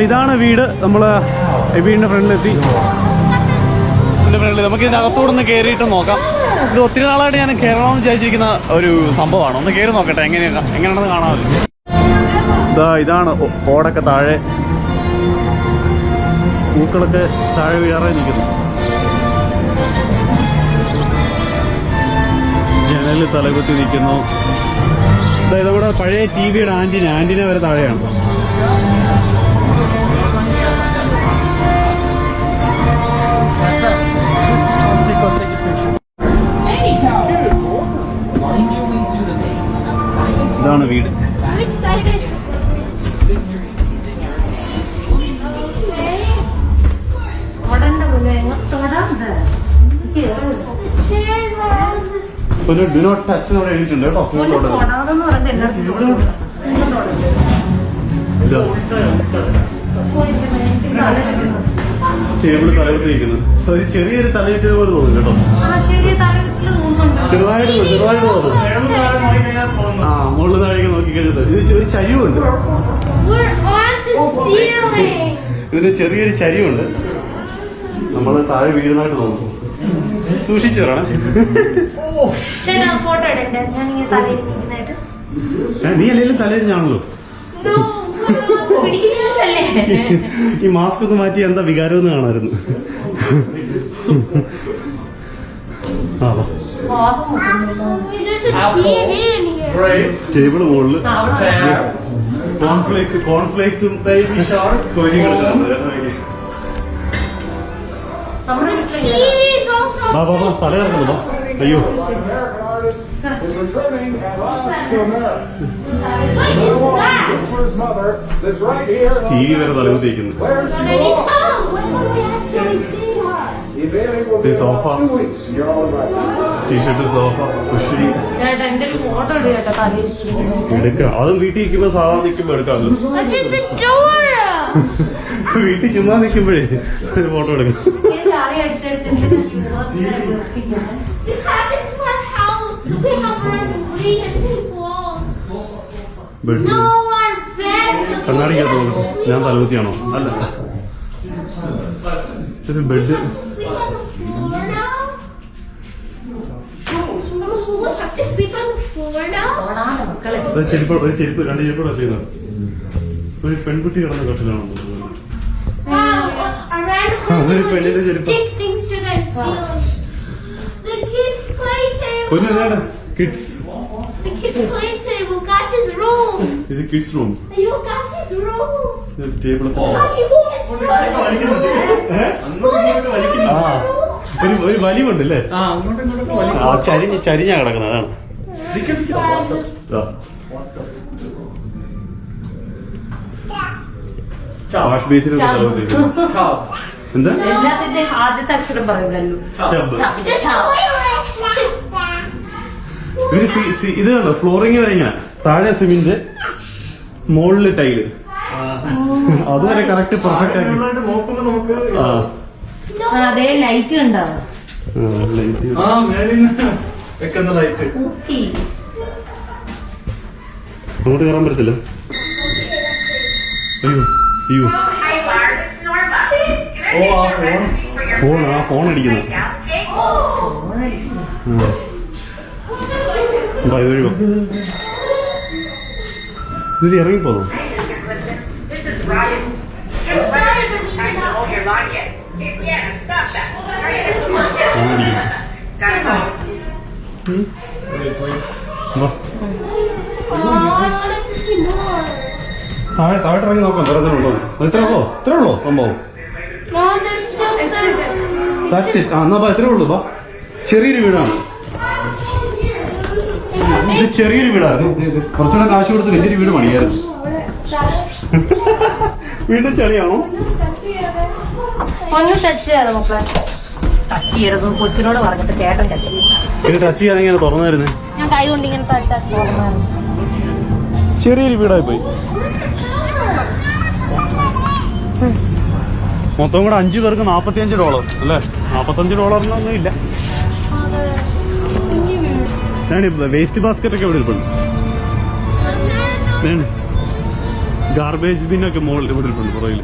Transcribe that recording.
ഇതാണ് വീട്. നമ്മൾ വീടിൻ്റെ ഫ്രണ്ടിലെത്തി. ഇതിൻ്റെ ഫ്രണ്ടിൽ നമുക്ക് ഇതിൻ്റെ അകത്തോടൊന്ന് കയറിയിട്ട് നോക്കാം. ഇത് ഒത്തിരി നാളായിട്ട് ഞാൻ കയറണമെന്ന് വിചാരിച്ചിരിക്കുന്ന ഒരു സംഭവമാണ്. ഒന്ന് കയറി നോക്കട്ടെ എങ്ങനെയാണെന്ന് കാണാമല്ലോ. ഇതാണ് ഓടൊക്കെ താഴെ, പൂക്കളൊക്കെ താഴെ വീഴാറായി നിൽക്കുന്നു. ജനലിൽ തലകുത്തി നിൽക്കുന്നു. ഇതവിടെ പഴയ ടിവിയുടെ ആന്റിന വരെ താഴെയാണ്. ഇതാണ് വീട്. ഒരു ഡു നോട്ട് ടച്ച് എന്ന് അവിടെ എഴുതിയിട്ടുണ്ട് കേട്ടോ. ടേബിള് തലയിട്ടിരിക്കുന്നു. ഒരു ചെറിയൊരു തലയിറ്റൽ പോലെ തോന്നും കേട്ടോ. ചെറുതായിട്ട് തോന്നും. ആ മുകളിൽ താഴേക്ക് നോക്കി കഴിഞ്ഞത് ഇത് ഒരു ചരിവുണ്ട്. ഇതിന് ചെറിയൊരു ചരിവുണ്ട്. നമ്മൾ താഴെ വീഴുന്നതായിട്ട് തോന്നുന്നു. സൂക്ഷിച്ചു തരണം. നീ അല്ലെങ്കിലും തലയിഞ്ഞാണല്ലോ. ഈ മാസ്ക് ഒന്ന് മാറ്റി എന്താ വികാരമെന്ന് കാണാമായിരുന്നു. ടേബിള് മുകളില് കോൺഫ്ലേക്സും തല കിടക്കുന്നു. അയ്യോ ടി വി വരെ തലകുത്തിയിരിക്കുന്നു. സോഫ, ടീഷർട്ട്, സോഫ, കുഷി എടുക്കാം. അതും വീട്ടിൽ നിൽക്കുമ്പോ സാധാരണ നിൽക്കുമ്പോ എടുക്കാമല്ലോ. വീട്ടിൽ ചുമ്മാ നിൽക്കുമ്പോഴേ ഒരു ഫോട്ടോ എടുക്കാം. കണ്ണാടിക്കകത്ത് നോക്കും. ഞാൻ തലകുത്തിയാണോ? അല്ല, ബെഡ്. ഒരു ചെരുപ്പ്, രണ്ട് ചെരുപ്പോടെ ചെയ്യുന്നത്. ഒരു പെൺകുട്ടി കിടന്ന കട്ടിലാണോ? അതൊരു പെണ്ണിന്റെ ചെരുപ്പ്. കിഡ്സ് ഇത് കിഡ്സ് റൂം. ടേബിൾ ഒരു വലിവുണ്ടല്ലേ? ചരിഞ്ഞാ കിടക്കുന്നത്. അതാണ് വാഷ് ബേസിൽ എന്താ ആദ്യത്തെ അക്ഷരം പറയുന്നല്ലോ. ഇത് കണ്ടോ, ഫ്ലോറിങ് വരെ ഇങ്ങനെ താഴെ സിമെന്റ്, മുകളില് ടൈല്. അതുവരെ കറക്റ്റ് പെർഫെക്റ്റ് ആക്കി. അതേ ലൈറ്റ് ഉണ്ടാവും. അങ്ങോട്ട് കയറാൻ പറ്റത്തില്ല. അയ്യോ ഫോൺ അടിക്കുന്നു. ഇതിൽ ഇറങ്ങിപ്പോന്നു. താഴെ ഇറങ്ങി നോക്കാം. തരത്തിലുണ്ടോ? ഇത്രേ ഉള്ളോ സംഭവം? എന്നാ ഇത്രേ ഉള്ളൂ. ചെറിയൊരു വീടാണ് ഇത്. ചെറിയൊരു വീടായിരുന്നു. കുറച്ചുകൂടെ കാശ് കൊടുത്ത് വലിയൊരു വീട് പണിയായിരുന്നു. വീണ്ടും ചളിയാണോ? ഒന്ന് ടച്ച് ചെയ്യാതെ മക്കളെ. ടച്ച് ചെയ്യരുത് കൊച്ചിനോട് പറഞ്ഞിട്ട് ചേട്ടൻ ടച്ച് ഇത് ടച്ച് ചെയ്യാൻ ഇങ്ങനെ തുറന്നായിരുന്നു. ഞാൻ കൈ കൊണ്ട് ഇങ്ങനെ തുറന്നായിരുന്നു. ചെറിയൊരു വീടായി പോയി. മൊത്തം കൂടെ 5 പേർക്ക് $45 അല്ലേ? $45 ഇല്ല. വേസ്റ്റ് ബാസ്ക്കറ്റ് ഒക്കെ ഇവിടെ ഇരിപ്പുണ്ട്. ഗാർബേജ് ബിന്നൊക്കെ മുകളിൽ ഇവിടെ ഇട്ടുണ്ട് പുറകിൽ.